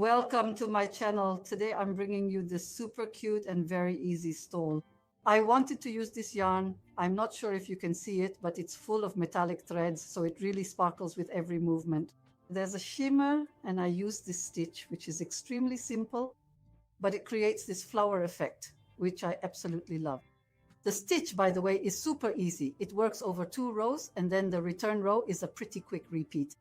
Welcome to my channel. Today I'm bringing you this super cute and very easy stole. I wanted to use this yarn. I'm not sure if you can see it, but it's full of metallic threads, so it really sparkles with every movement. There's a shimmer, and I use this stitch, which is extremely simple, but it creates this flower effect, which I absolutely love. The stitch, by the way, is super easy. It works over 2 rows, and then the return row is a pretty quick repeat.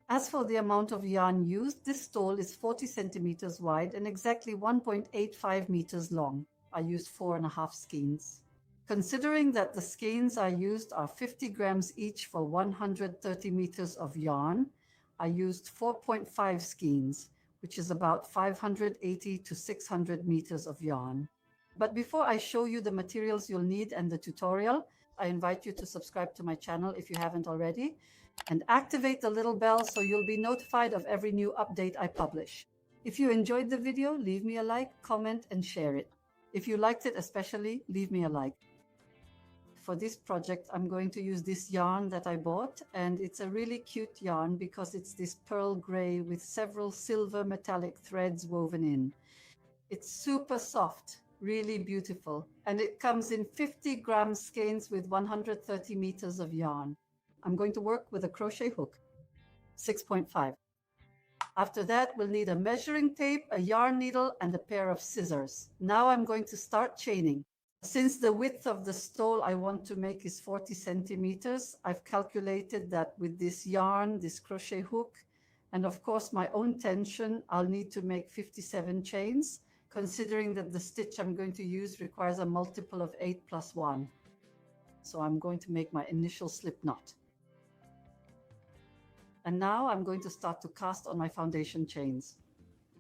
As for the amount of yarn used, this stole is 40 centimeters wide and exactly 1.85 meters long. I used 4.5 skeins. Considering that the skeins I used are 50 grams each for 130 meters of yarn, I used 4.5 skeins, which is about 580 to 600 meters of yarn. But before I show you the materials you'll need and the tutorial, I invite you to subscribe to my channel if you haven't already, and activate the little bell so you'll be notified of every new update I publish. If you enjoyed the video, leave me a like, comment, and share it. If you liked it especially, leave me a like. For this project, I'm going to use this yarn that I bought, and it's a really cute yarn because it's this pearl gray with several silver metallic threads woven in. It's super soft, really beautiful, and it comes in 50 gram skeins with 130 meters of yarn. I'm going to work with a crochet hook, 6.5. After that, we'll need a measuring tape, a yarn needle, and a pair of scissors. Now I'm going to start chaining. Since the width of the stole I want to make is 40 centimeters, I've calculated that with this yarn, this crochet hook, and of course my own tension, I'll need to make 57 chains, considering that the stitch I'm going to use requires a multiple of 8 plus 1. So I'm going to make my initial slip knot. And now I'm going to start to cast on my foundation chains.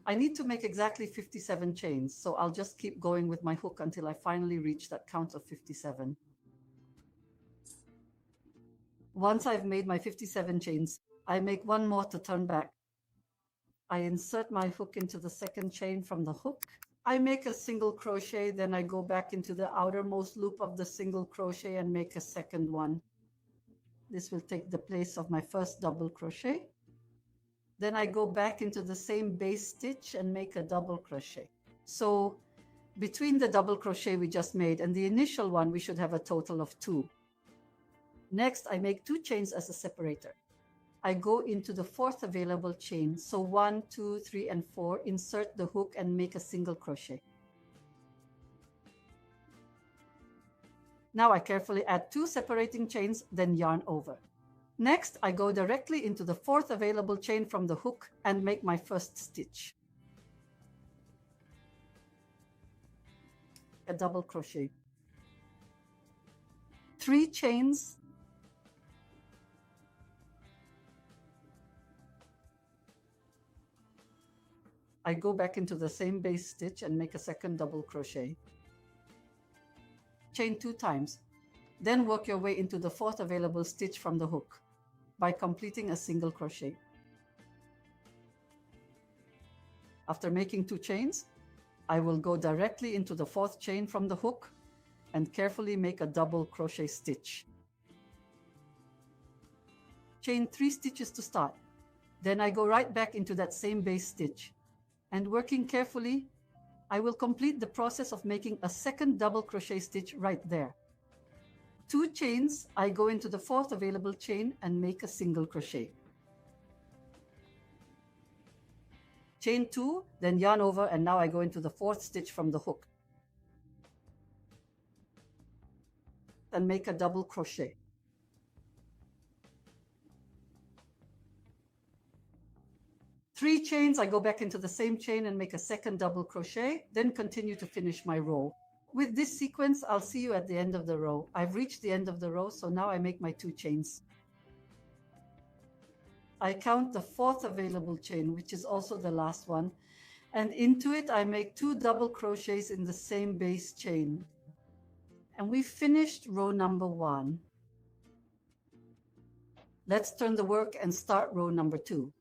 I need to make exactly 57 chains, so I'll just keep going with my hook until I finally reach that count of 57. Once I've made my 57 chains, I make one more to turn back. I insert my hook into the second chain from the hook. I make a single crochet, then I go back into the outermost loop of the single crochet and make a second one. This will take the place of my first double crochet. Then I go back into the same base stitch and make a double crochet. So between the double crochet we just made and the initial one, we should have a total of 2. Next, I make 2 chains as a separator. I go into the 4th available chain. So 1, 2, 3, and 4, insert the hook and make a single crochet. Now I carefully add 2 separating chains, then yarn over. Next, I go directly into the 4th available chain from the hook and make my first stitch. A double crochet. 3 chains. I go back into the same base stitch and make a second double crochet. Chain 2 times. Then work your way into the 4th available stitch from the hook by completing a single crochet. After making 2 chains, I will go directly into the 4th chain from the hook and carefully make a double crochet stitch. Chain 3 stitches to start. Then I go right back into that same base stitch, and working carefully, I will complete the process of making a second double crochet stitch right there. 2 chains, I go into the 4th available chain and make a single crochet. Chain 2, then yarn over, and now I go into the 4th stitch from the hook and make a double crochet. Three chains, I go back into the same chain and make a second double crochet, then continue to finish my row. With this sequence, I'll see you at the end of the row. I've reached the end of the row, so now I make my 2 chains. I count the 4th available chain, which is also the last one, and into it I make 2 double crochets in the same base chain. And we finished row number 1. Let's turn the work and start row number 2.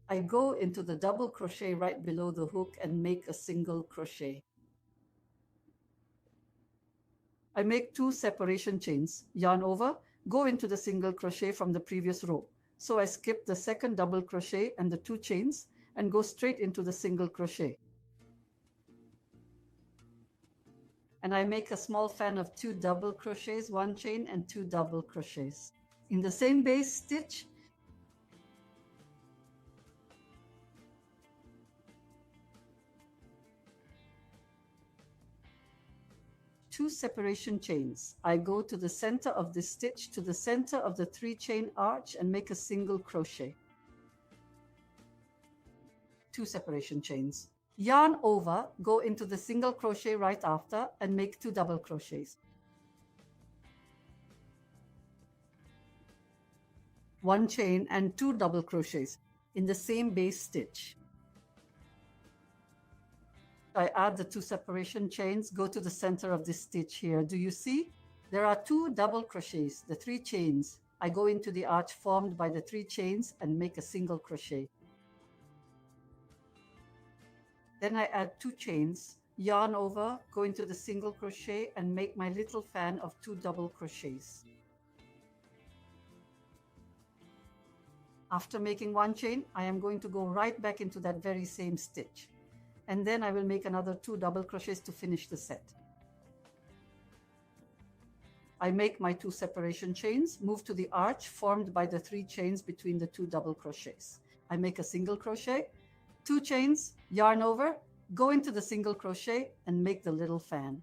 I go into the double crochet right below the hook and make a single crochet. I make 2 separation chains, yarn over, go into the single crochet from the previous row. So I skip the second double crochet and the 2 chains and go straight into the single crochet. And I make a small fan of 2 double crochets, 1 chain and 2 double crochets. In the same base stitch, two separation chains. I go to the center of the stitch to the center of the 3 chain arch and make a single crochet. 2 separation chains. Yarn over, go into the single crochet right after and make 2 double crochets. 1 chain and 2 double crochets in the same base stitch. I add the 2 separation chains, go to the center of this stitch here. Do you see? There are 2 double crochets, the 3 chains. I go into the arch formed by the 3 chains and make a single crochet. Then I add 2 chains, yarn over, go into the single crochet and make my little fan of 2 double crochets. After making 1 chain, I am going to go right back into that very same stitch. And then I will make another 2 double crochets to finish the set. I make my 2 separation chains, move to the arch formed by the 3 chains between the 2 double crochets. I make a single crochet, 2 chains, yarn over, go into the single crochet and make the little fan.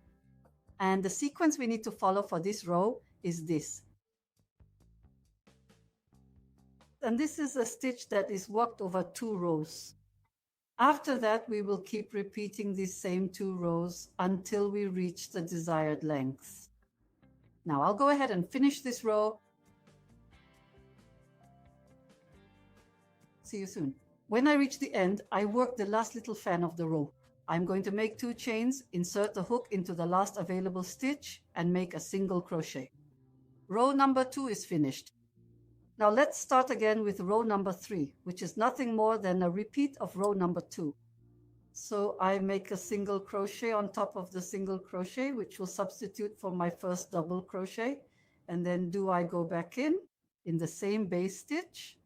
And the sequence we need to follow for this row is this. And this is a stitch that is worked over 2 rows. After that, we will keep repeating these same 2 rows until we reach the desired length. Now I'll go ahead and finish this row. See you soon. When I reach the end, I work the last little fan of the row. I'm going to make 2 chains, insert the hook into the last available stitch, and make a single crochet. Row number 2 is finished. Now let's start again with row number 3, which is nothing more than a repeat of row number 2. So I make a single crochet on top of the single crochet, which will substitute for my first double crochet. And then I go back in the same base stitch.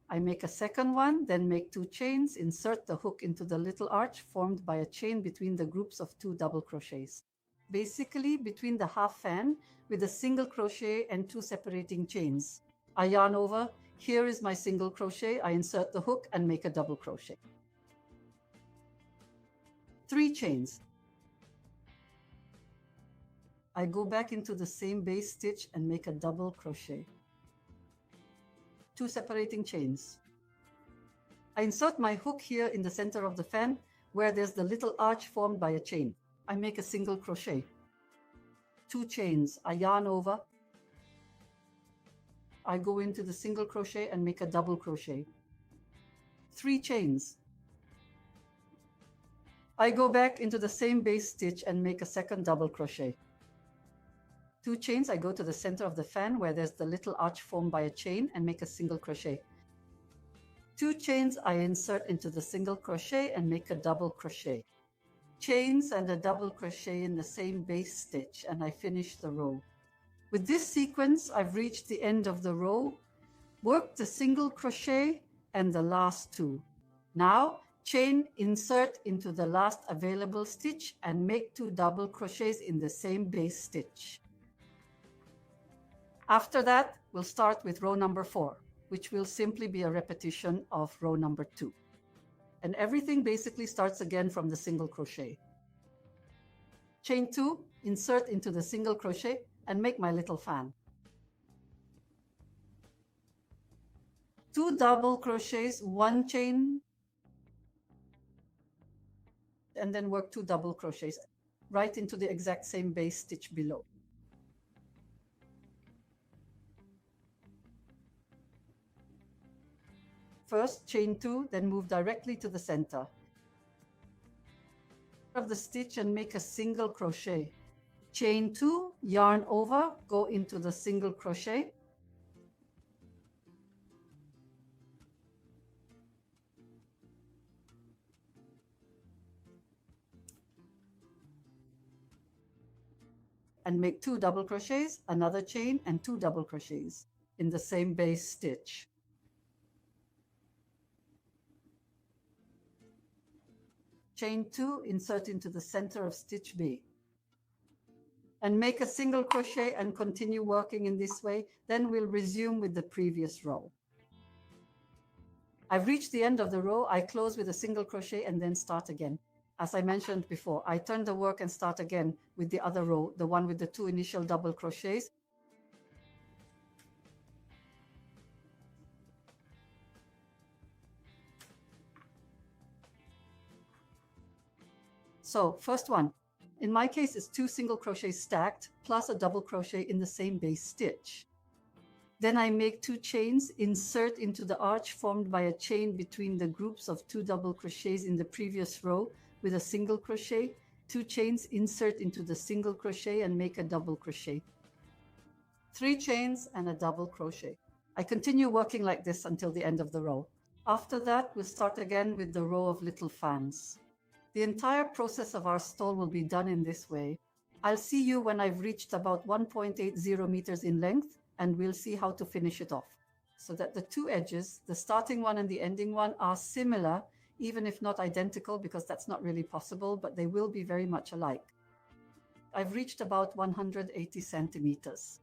I make a second one, then make 2 chains, insert the hook into the little arch formed by a chain between the groups of 2 double crochets. Basically between the half fan with a single crochet and 2 separating chains. I yarn over, here is my single crochet, I insert the hook and make a double crochet. 3 chains. I go back into the same base stitch and make a double crochet. 2 separating chains. I insert my hook here in the center of the fan where there's the little arch formed by a chain. I make a single crochet. 2 chains. I yarn over. I go into the single crochet and make a double crochet. 3 chains. I go back into the same base stitch and make a second double crochet. 2 chains, I go to the center of the fan where there's the little arch formed by a chain and make a single crochet. 2 chains, I insert into the single crochet and make a double crochet. Chains and a double crochet in the same base stitch, and I finish the row. With this sequence, I've reached the end of the row, worked the single crochet and the last 2. Now, chain, insert into the last available stitch and make 2 double crochets in the same base stitch. After that, we'll start with row number 4, which will simply be a repetition of row number 2. And everything basically starts again from the single crochet. Chain 2, insert into the single crochet and make my little fan. 2 double crochets, 1 chain, and then work 2 double crochets right into the exact same base stitch below. First, chain 2, then move directly to the center of the stitch and make a single crochet. Chain 2, yarn over, go into the single crochet. And make 2 double crochets, another chain, and 2 double crochets in the same base stitch. chain 2, insert into the center of stitch B, and make a single crochet and continue working in this way. Then we'll resume with the previous row. I've reached the end of the row. I close with a single crochet and then start again. As I mentioned before, I turn the work and start again with the other row, the one with the 2 initial double crochets. So first one, in my case, is 2 single crochets stacked plus a double crochet in the same base stitch. Then I make 2 chains, insert into the arch formed by a chain between the groups of 2 double crochets in the previous row with a single crochet, 2 chains, insert into the single crochet and make a double crochet. 3 chains and a double crochet. I continue working like this until the end of the row. After that, we'll start again with the row of little fans. The entire process of our stole will be done in this way. I'll see you when I've reached about 1.80 meters in length, and we'll see how to finish it off. So that the 2 edges, the starting one and the ending one, are similar, even if not identical, because that's not really possible, but they will be very much alike. I've reached about 180 centimeters.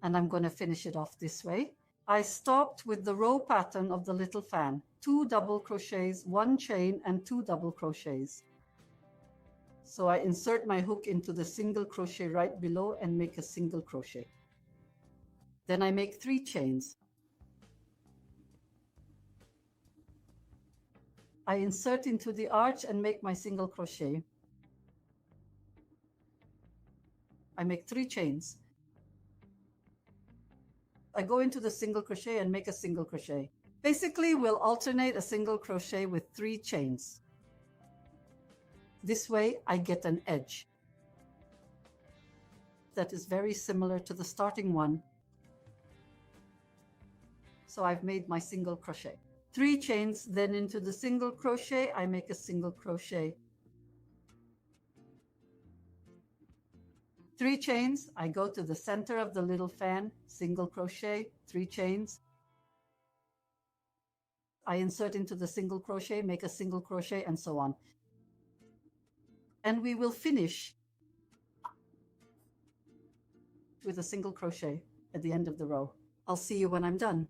And I'm going to finish it off this way. I stopped with the row pattern of the little fan, 2 double crochets, 1 chain and 2 double crochets. So I insert my hook into the single crochet right below and make a single crochet. Then I make 3 chains. I insert into the arch and make my single crochet. I make 3 chains. I go into the single crochet and make a single crochet. Basically, we'll alternate a single crochet with 3 chains. This way, I get an edge that is very similar to the starting one. So I've made my single crochet. 3 chains, then into the single crochet, I make a single crochet. 3 chains, I go to the center of the little fan, single crochet, 3 chains. I insert into the single crochet, make a single crochet, and so on. And we will finish with a single crochet at the end of the row. I'll see you when I'm done.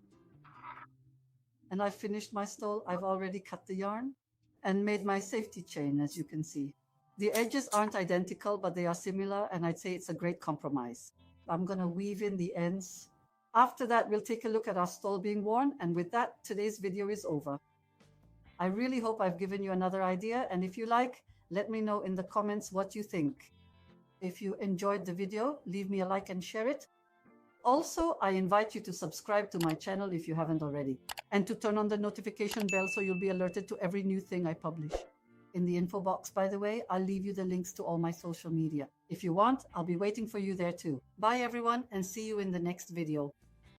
And I've finished my stole. I've already cut the yarn and made my safety chain, as you can see. The edges aren't identical, but they are similar, and I'd say it's a great compromise. I'm going to weave in the ends. After that, we'll take a look at our stole being worn, and with that, today's video is over. I really hope I've given you another idea, and if you like, let me know in the comments what you think. If you enjoyed the video, leave me a like and share it. Also, I invite you to subscribe to my channel if you haven't already, and to turn on the notification bell so you'll be alerted to every new thing I publish. In the info box, by the way, I'll leave you the links to all my social media. If you want, I'll be waiting for you there too. Bye everyone, and see you in the next video.